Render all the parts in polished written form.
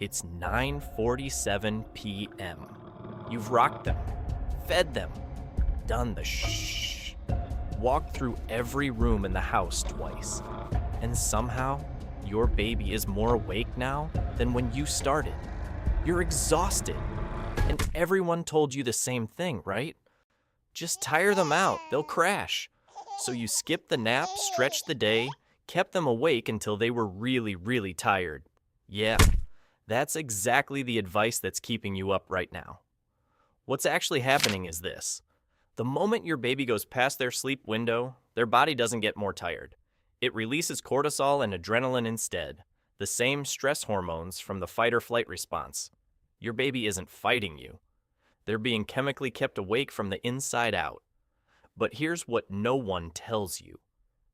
It's 9:47 p.m. You've rocked them, fed them, done the shh, walked through every room in the house twice, and somehow your baby is more awake now than when you started. You're exhausted, and everyone told you the same thing, right? Just tire them out, they'll crash. So you skipped the nap, stretched the day, kept them awake until they were really, really tired. Yeah, that's exactly the advice that's keeping you up right now. What's actually happening is this. The moment your baby goes past their sleep window, their body doesn't get more tired. It releases cortisol and adrenaline instead, the same stress hormones from the fight or flight response. Your baby isn't fighting you. They're being chemically kept awake from the inside out. But here's what no one tells you.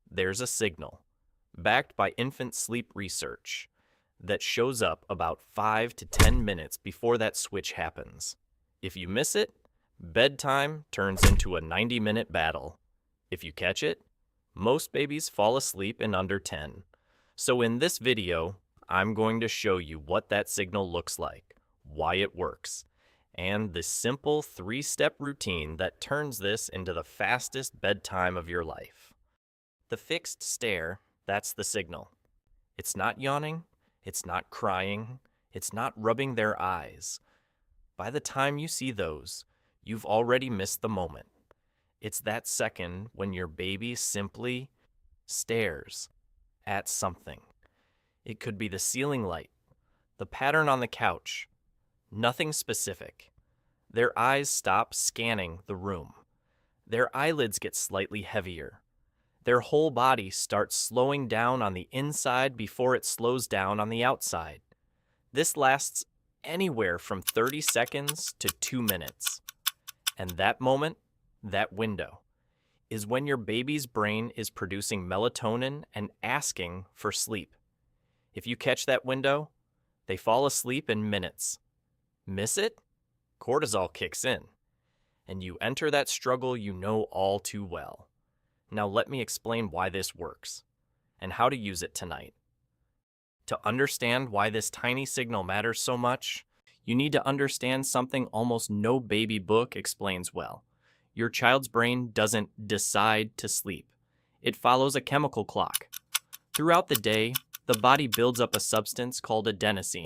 There's a signal, backed by infant sleep research, that shows up about 5 to 10 minutes before that switch happens. If you miss it, bedtime turns into a 90-minute battle. If you catch it, most babies fall asleep in under 10. So in this video, I'm going to show you what that signal looks like, why it works, and the simple 3-step routine that turns this into the fastest bedtime of your life. The fixed stare, that's the signal. It's not yawning, it's not crying, it's not rubbing their eyes. By the time you see those, you've already missed the moment. It's that second when your baby simply stares at something. It could be the ceiling light, the pattern on the couch, nothing specific. Their eyes stop scanning the room. Their eyelids get slightly heavier. Their whole body starts slowing down on the inside before it slows down on the outside. This lasts anywhere from 30 seconds to 2 minutes. And that moment, that window, is when your baby's brain is producing melatonin and asking for sleep. If you catch that window, they fall asleep in minutes. Miss it? Cortisol kicks in, and you enter that struggle you know all too well. Now let me explain why this works, and how to use it tonight. To understand why this tiny signal matters so much, you need to understand something almost no baby book explains well. Your child's brain doesn't decide to sleep. It follows a chemical clock. Throughout the day, the body builds up a substance called adenosine.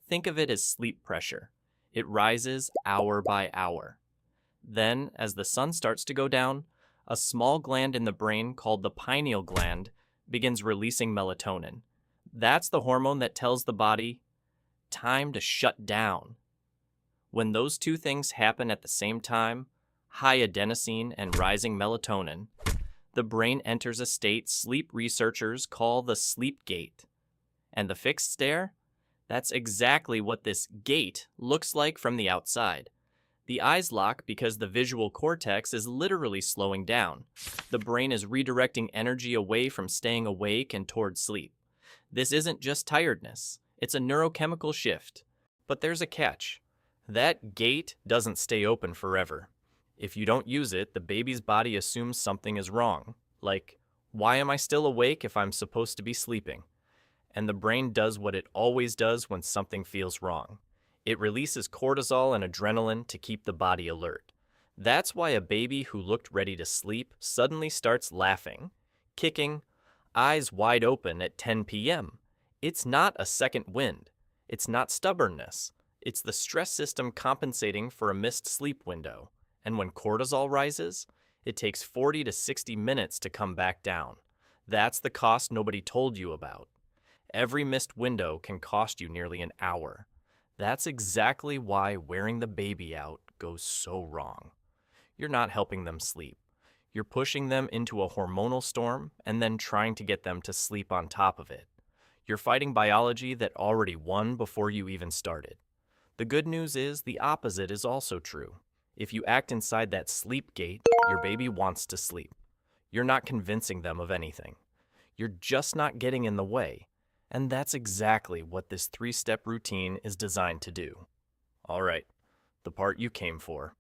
Think of it as sleep pressure. It rises hour by hour. Then, as the sun starts to go down, a small gland in the brain called the pineal gland begins releasing melatonin. That's the hormone that tells the body, time to shut down. When those two things happen at the same time, high adenosine and rising melatonin, the brain enters a state sleep researchers call the sleep gate. And the fixed stare? That's exactly what this gate looks like from the outside. The eyes lock because the visual cortex is literally slowing down. The brain is redirecting energy away from staying awake and toward sleep. This isn't just tiredness, it's a neurochemical shift. But there's a catch. That gate doesn't stay open forever. If you don't use it, the baby's body assumes something is wrong. Like, why am I still awake if I'm supposed to be sleeping? And the brain does what it always does when something feels wrong. It releases cortisol and adrenaline to keep the body alert. That's why a baby who looked ready to sleep suddenly starts laughing, kicking, eyes wide open at 10 p.m. It's not a second wind. It's not stubbornness. It's the stress system compensating for a missed sleep window. And when cortisol rises, it takes 40 to 60 minutes to come back down. That's the cost nobody told you about. Every missed window can cost you nearly an hour. That's exactly why wearing the baby out goes so wrong. You're not helping them sleep. You're pushing them into a hormonal storm and then trying to get them to sleep on top of it. You're fighting biology that already won before you even started. The good news is the opposite is also true. If you act inside that sleep gate, your baby wants to sleep. You're not convincing them of anything. You're just not getting in the way. And that's exactly what this 3-step routine is designed to do. All right, the part you came for.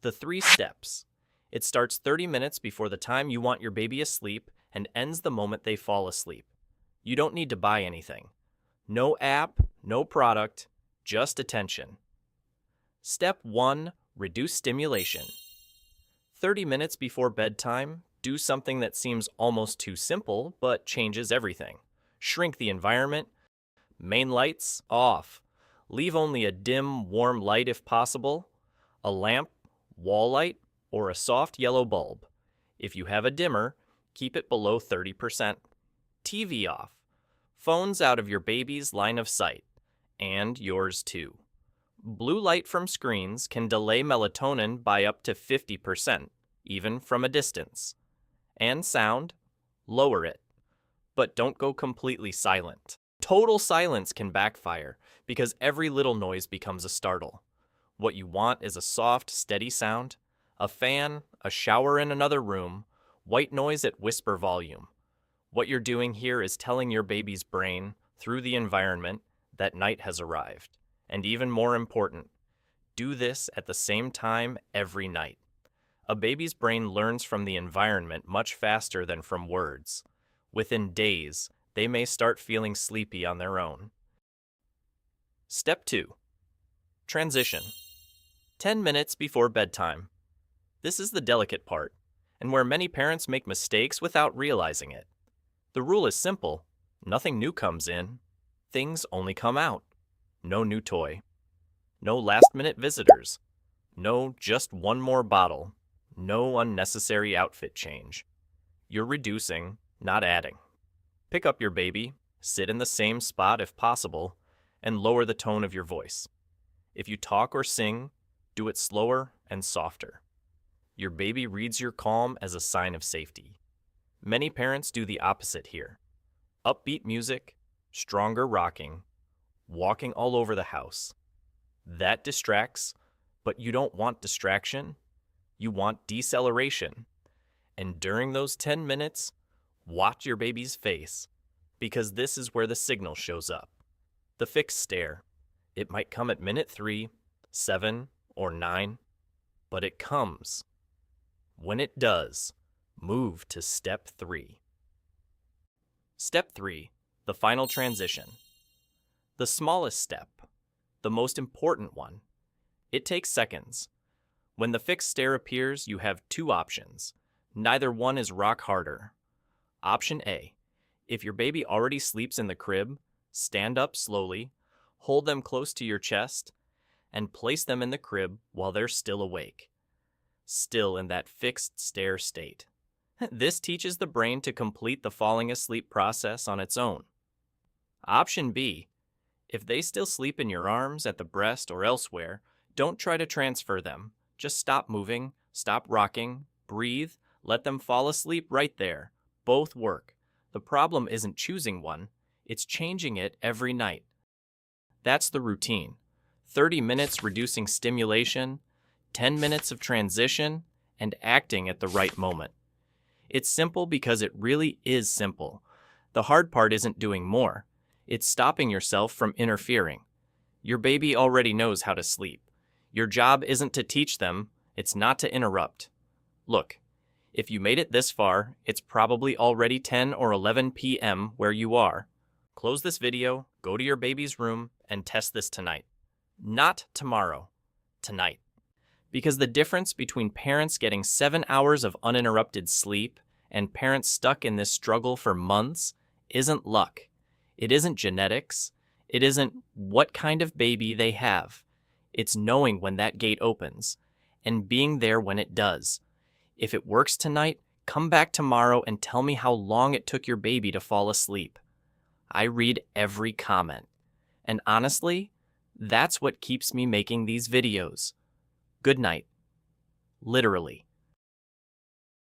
The 3 steps. It starts 30 minutes before the time you want your baby asleep and ends the moment they fall asleep. You don't need to buy anything. No app, no product, just attention. Step 1. Reduce stimulation. 30 minutes before bedtime, do something that seems almost too simple but changes everything. Shrink the environment. Main lights off. Leave only a dim, warm light if possible. A lamp, wall light, or a soft yellow bulb. If you have a dimmer, keep it below 30%. TV off. Phones out of your baby's line of sight, and yours too. Blue light from screens can delay melatonin by up to 50%, even from a distance. And sound, lower it. But don't go completely silent. Total silence can backfire because every little noise becomes a startle. What you want is a soft, steady sound, a fan, a shower in another room, white noise at whisper volume. What you're doing here is telling your baby's brain, through the environment, that night has arrived. And even more important, do this at the same time every night. A baby's brain learns from the environment much faster than from words. Within days, they may start feeling sleepy on their own. Step 2. Transition. 10 minutes before bedtime. This is the delicate part, and where many parents make mistakes without realizing it. The rule is simple. Nothing new comes in. Things only come out. No new toy. No last-minute visitors. No just one more bottle. No unnecessary outfit change. You're reducing, not adding. Pick up your baby, sit in the same spot if possible, and lower the tone of your voice. If you talk or sing, do it slower and softer. Your baby reads your calm as a sign of safety. Many parents do the opposite here. Upbeat music, stronger rocking, walking all over the house. That distracts, but you don't want distraction. You want deceleration. And during those 10 minutes, watch your baby's face, because this is where the signal shows up. The fixed stare. It might come at minute 3, 7, or 9, but it comes. When it does, move to step 3. Step 3, the final transition. The smallest step, the most important one. It takes seconds. When the fixed stare appears, you have 2 options. Neither one is rock harder. Option A, if your baby already sleeps in the crib, stand up slowly, hold them close to your chest, and place them in the crib while they're still awake, still in that fixed stare state. This teaches the brain to complete the falling asleep process on its own. Option B, if they still sleep in your arms, at the breast, or elsewhere, don't try to transfer them. Just stop moving, stop rocking, breathe, let them fall asleep right there. Both work. The problem isn't choosing one, it's changing it every night. That's the routine. 30 minutes reducing stimulation, 10 minutes of transition, and acting at the right moment. It's simple because it really is simple. The hard part isn't doing more. It's stopping yourself from interfering. Your baby already knows how to sleep. Your job isn't to teach them, it's not to interrupt. Look, if you made it this far, it's probably already 10 or 11 p.m. where you are. Close this video, go to your baby's room, and test this tonight. Not tomorrow, tonight. Because the difference between parents getting 7 hours of uninterrupted sleep and parents stuck in this struggle for months isn't luck. It isn't genetics. It isn't what kind of baby they have. It's knowing when that gate opens and being there when it does. If it works tonight, come back tomorrow and tell me how long it took your baby to fall asleep. I read every comment. And honestly, that's what keeps me making these videos. Good night. Literally.